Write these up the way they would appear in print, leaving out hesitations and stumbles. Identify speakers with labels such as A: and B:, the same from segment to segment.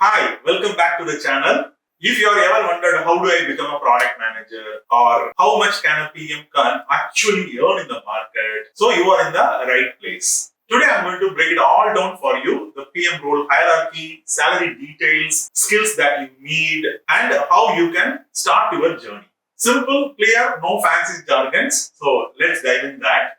A: Hi, welcome back to the channel. If you are ever wondered how do I become a product manager or how much can a PM can actually earn in the market, so you are in the right place. Today I'm going to break it all down for you, the PM role hierarchy, salary details, skills that you need and how you can start your journey. Simple, clear, no fancy jargons. So let's dive in that.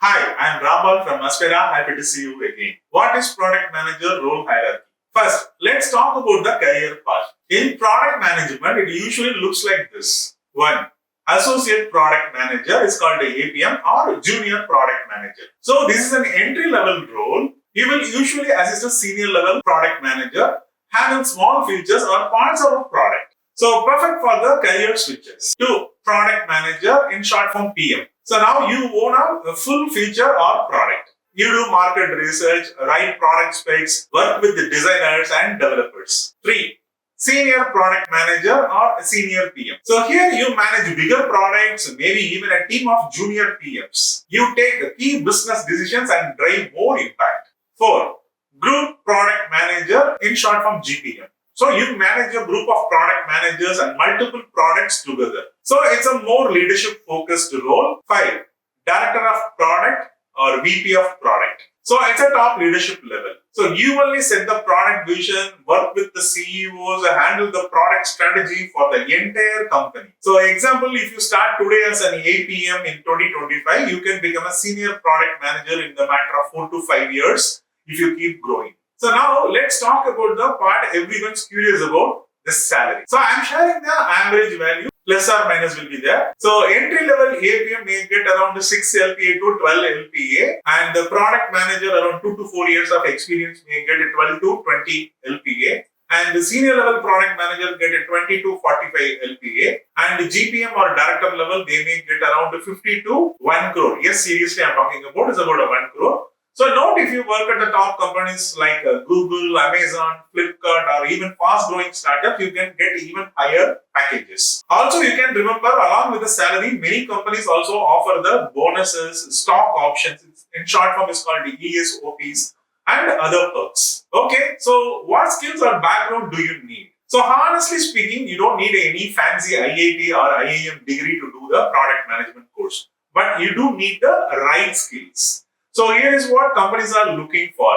A: Hi, I'm Ramal from Aspira. Happy to see you again. What is product manager role hierarchy? First, let's talk about the career path. In product management, it usually looks like this. 1. Associate product manager is called a APM or junior product manager. So this is an entry-level role. You will usually assist a senior level product manager, handle small features or parts of a product. So perfect for the career switches. 2. Product manager, in short form PM. So now you own a full feature or product. You do market research, write product specs, work with the designers and developers. 3. Senior product manager or senior PM. So here you manage bigger products, maybe even a team of junior PMs. You take key business decisions and drive more impact. 4. Group product manager, in short form GPM. So you manage a group of product managers and multiple products together. So it's a more leadership focused role. 5. Director of product or VP of product. So it's a top leadership level. So you only set the product vision, work with the CEOs, handle the product strategy for the entire company. So example, if you start today as an APM in 2025, you can become a senior product manager in the matter of 4 to 5 years if you keep growing. So now let's talk about the part everyone's curious about, the salary. So I'm sharing the average value, plus or minus will be there. So entry level APM may get around 6 LPA to 12 LPA and the product manager around 2 to 4 years of experience may get a 12 to 20 LPA. And the senior level product manager get a 20 to 45 LPA. And the GPM or director level, they may get around 50 to 1 crore. Yes, seriously, I'm talking about is about a 1 crore. So note if you work at the top companies like Google, Amazon, Flipkart or even fast growing startups, you can get even higher packages. Also, you can remember along with the salary, many companies also offer the bonuses, stock options. In short form is called the ESOPs and other perks. Okay, so what skills or background do you need? So honestly speaking, you don't need any fancy IIT or IIM degree to do the product management course, but you do need the right skills. So here is what companies are looking for.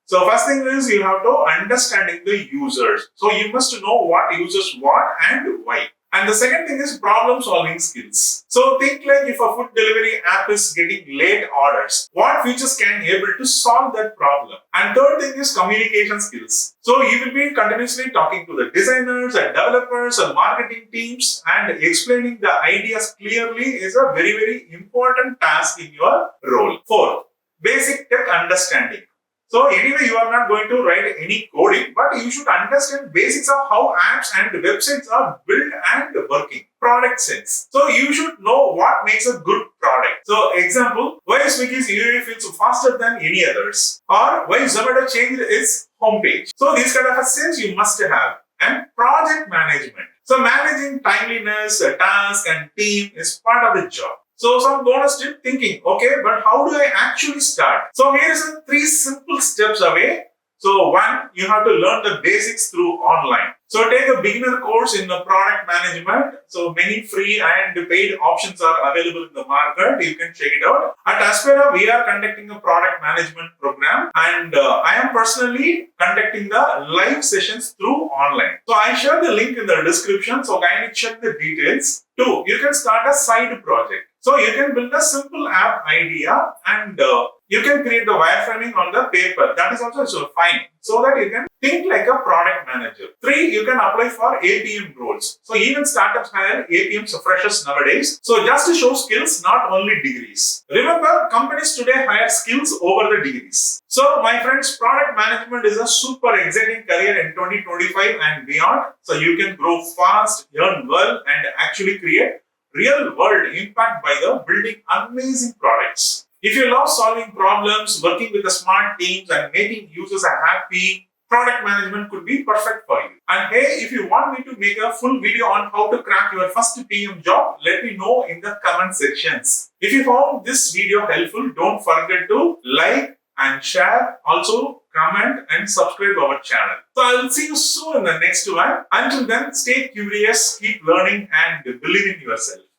A: So first thing is you have to understanding the users. So you must know what users want and why. And the second thing is problem solving skills. So think like if a food delivery app is getting late orders, what features can be able to solve that problem? And third thing is communication skills. So you will be continuously talking to the designers and developers and marketing teams and explaining the ideas clearly is a very, very important task in your role. 4. Basic tech understanding. So anyway, you are not going to write any coding, but you should understand basics of how apps and websites are built and working. Product sense. So you should know what makes a good product. So example, why Swiggy's UI feels faster than any others, or why Zomato changed its homepage. So these kind of a sense you must have. And project management. So managing timeliness, task and team is part of the job. So some bonus tip thinking, okay, but how do I actually start? So here is 3 simple steps away. So 1, you have to learn the basics through online. So take a beginner course in the product management. So many free and paid options are available in the market. You can check it out. At Aspira, we are conducting a product management program and I am personally conducting the live sessions through online. So I share the link in the description. So kindly check the details. 2, you can start a side project. So you can build a simple app idea and you can create the wireframing on the paper. That is also so fine. So that you can think like a product manager. 3, you can apply for APM roles. So even startups hire APMs freshers nowadays. So just to show skills, not only degrees. Remember, companies today hire skills over the degrees. So my friends, product management is a super exciting career in 2025 and beyond. So you can grow fast, earn well and actually create real world impact by the building amazing products. If you love solving problems, working with the smart teams and making users happy, product management could be perfect for you. And hey, if you want me to make a full video on how to crack your first PM job, let me know in the comment sections. If you found this video helpful, don't forget to like and share. Also, comment and subscribe to our channel. So I will see you soon in the next one. Until then, stay curious, keep learning and believe in yourself.